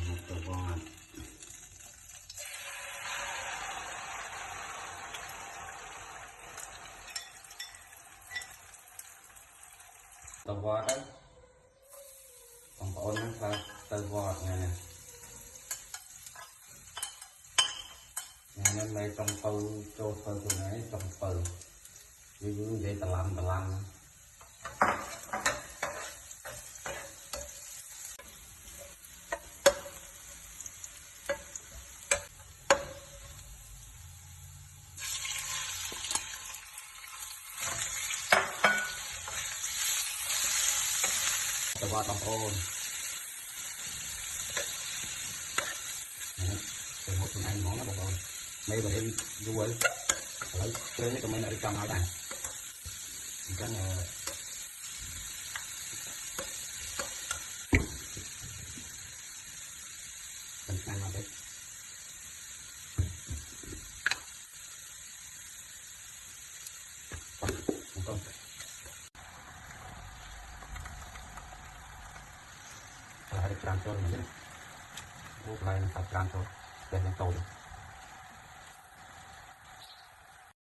một tờ vò đó còn có ôn là tờ vò này nên đây trong tàu cho tàu tụi này trong tàu như vậy tà lăng tàu vò trong ôn một tuần anh món nó bột rồi mấy bữa đi du ấy lấy cái tụi mình lại cầm áo này cái này mình ăn làm đấy không phải làm cho mình buộc lại làm cho để lên tàu